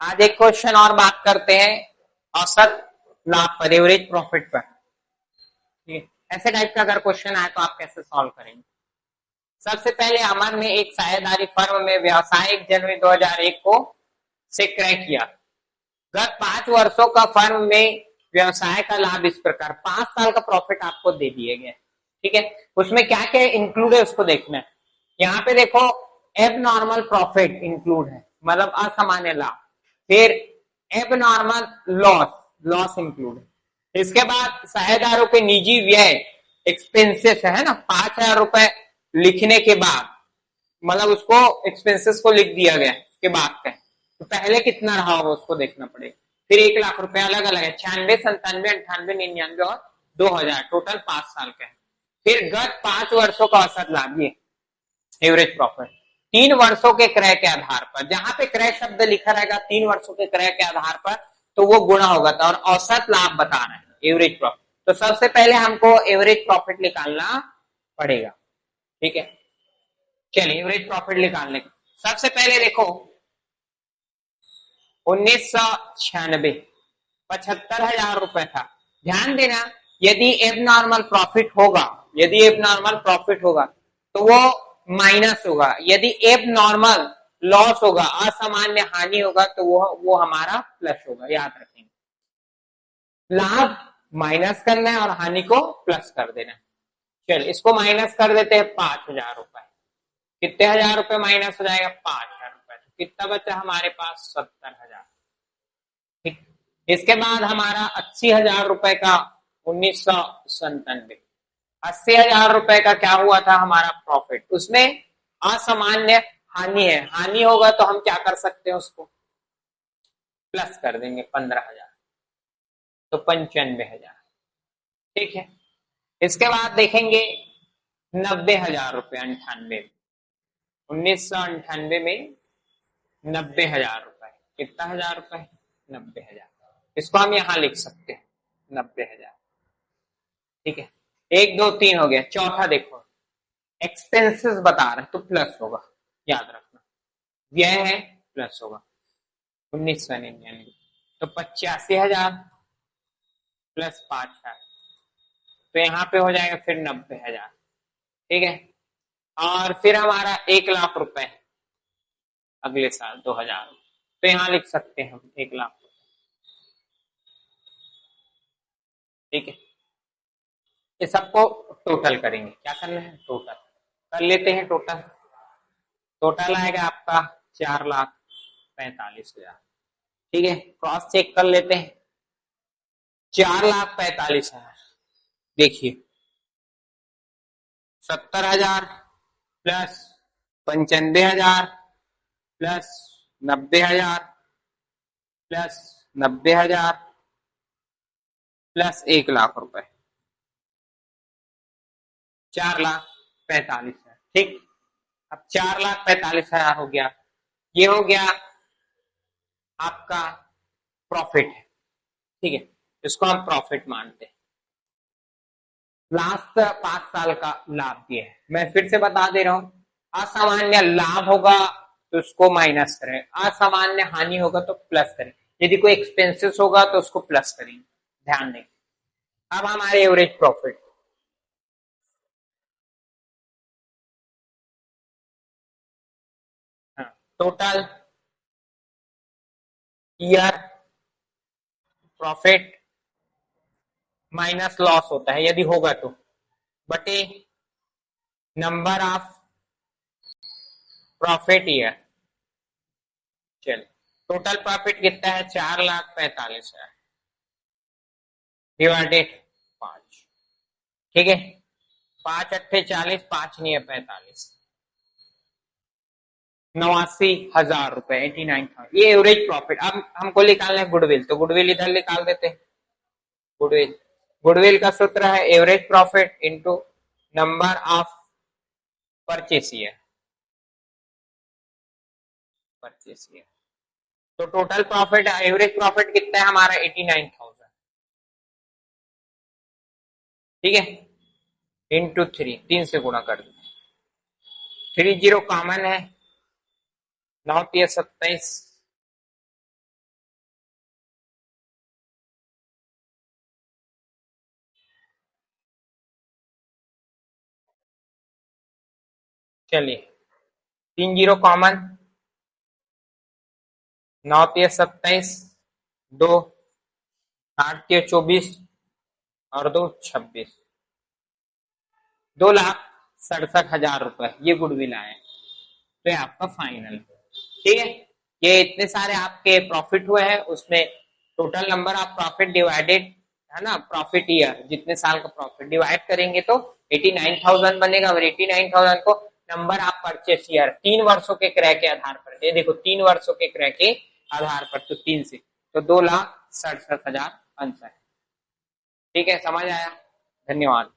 आज एक क्वेश्चन और बात करते हैं औसत लाभ पर, एवरेज प्रॉफिट पर। ठीक है, ऐसे टाइप का अगर क्वेश्चन आए तो आप कैसे सॉल्व करेंगे। सबसे पहले अमर ने एक साझेदारी फर्म में व्यावसायिक जनवरी 2001 को से क्रय किया। गत 5 वर्षों का फर्म में व्यवसाय का लाभ इस प्रकार, 5 साल का प्रॉफिट आपको दे दिए गए। ठीक है, उसमें क्या क्या इंक्लूड है उसको देखना है। यहाँ पे देखो एब नॉर्मल प्रॉफिट इंक्लूड है, मतलब असामान्य लाभ। फिर एब नॉर्मल लॉस, लॉस इंक्लूड है। इसके बाद साझेदारों के निजी व्यय एक्सपेंसेस है ना, 5,000 रुपए लिखने के बाद, मतलब उसको एक्सपेंसेस को लिख दिया गया उसके बाद का, तो पहले कितना रहा होगा उसको देखना पड़ेगा। फिर 1,00,000 रुपए अलग अलग है, 96, 97, 98, 99 और 2,000, टोटल 5 साल का है। फिर गत 5 वर्षों का औसत लाभ, ये एवरेज प्रॉफिट 3 वर्षों के क्रय के आधार पर, जहां पे क्रय शब्द लिखा रहेगा 3 वर्षों के क्रय के आधार पर, तो वो गुणा होगा था, और औसत लाभ बता रहे हैं एवरेज प्रॉफिट। तो सबसे पहले हमको एवरेज प्रॉफिट निकालना पड़ेगा। ठीक है, चलिए एवरेज प्रॉफिट निकालने का सबसे पहले देखो 1996 75,000 रुपए था। ध्यान देना, यदि एब नॉर्मल प्रॉफिट होगा, यदि एब नॉर्मल प्रॉफिट होगा तो वो माइनस होगा, यदि एब नॉर्मल लॉस होगा, असामान्य हानि होगा, तो वो हमारा प्लस होगा, याद रखेंगे। लाभ माइनस करना है और हानि को प्लस कर देना है। चल इसको माइनस कर देते हैं 5,000 रुपए। कितने हजार रुपए माइनस हो जाएगा, 5,000 रुपए। तो कितना बचा हमारे पास, 70,000। ठीक, इसके बाद हमारा 80,000 रुपए का 1997, 80,000 रुपए का क्या हुआ था हमारा प्रॉफिट, उसमें असामान्य हानि है, हानि होगा तो हम क्या कर सकते हैं, उसको प्लस कर देंगे 15,000, तो 95,000। ठीक है, इसके बाद देखेंगे 90,000 रुपए, 1998 में 90,000 रुपए, कितना हजार रुपए, 90,000। इसको हम यहां लिख सकते हैं 90,000। ठीक है, 1 2 3 हो गया। चौथा देखो एक्सपेंसेस बता रहे तो प्लस होगा, याद रखना, व्यय है प्लस होगा। 1999 तो 85,000 प्लस 5,000, तो यहाँ पे हो जाएगा फिर 90,000। ठीक है, और फिर हमारा 1,00,000 रुपए अगले साल 2,000, तो यहाँ लिख सकते हैं हम 1,00,000। ठीक है, ये सबको टोटल करेंगे, क्या करना है, टोटल कर लेते हैं। टोटल टोटल आएगा आपका 4,45,000। ठीक है, क्रॉस चेक कर लेते हैं। 4,45,000, देखिए 70,000 प्लस 95,000 प्लस 90,000 प्लस 90,000 प्लस 1,00,000 रुपए, 4,45,000। ठीक, अब 4,45,000 हो गया, ये हो गया आपका प्रॉफिट है। ठीक है, इसको हम प्रॉफिट मानते हैं। लास्ट 5 साल का लाभ दिया है, मैं फिर से बता दे रहा हूं, असामान्य लाभ होगा तो उसको माइनस करें, असामान्य हानि होगा तो प्लस करें, यदि कोई एक्सपेंसेस होगा तो उसको प्लस करेंगे, ध्यान दें। अब हमारे average profit, total year profit minus loss होता है यदि होगा तो, बटे नंबर ऑफ प्रॉफिट ईयर। चल टोटल प्रॉफिट कितना है, 4,45,000 डिवाइडेड 5। ठीक है, 5 अट्ठे 40, 5 नहीं है 45, 89,000 रुपए, 89,000, ये एवरेज प्रॉफिट। अब हमको निकालना है गुडविल, तो गुडविल इधर निकाल देते हैं। गुडविल, गुडविल का सूत्र है average profit into number of purchase year, purchase year. तो टोटल प्रॉफिट, एवरेज प्रॉफिट कितना है हमारा, 89,000। ठीक है, इंटू 3, 3 से गुणा कर दो, 3 0 कॉमन है, 9 3 27, चलिए 3 जीरो कॉमन, 9 तिया 27, 2 8 तिया 24 और 2 26, 2,67,000 रुपए ये गुडविल आए, तो ये आपका फाइनल। ठीक है, ये इतने सारे आपके प्रॉफिट हुए हैं, उसमें total number of profit divided है ना, प्रॉफिट ईयर जितने साल का प्रॉफिट डिवाइड करेंगे तो 89,000 बनेगा, और 89,000 को नंबर ऑफ परचेस ईयर 3 वर्षों के क्रय के आधार पर, ये देखो 3 वर्षों के क्रय के आधार पर, तो 3 से तो 2,67,000 आंसर है। ठीक है, समझ आया? धन्यवाद।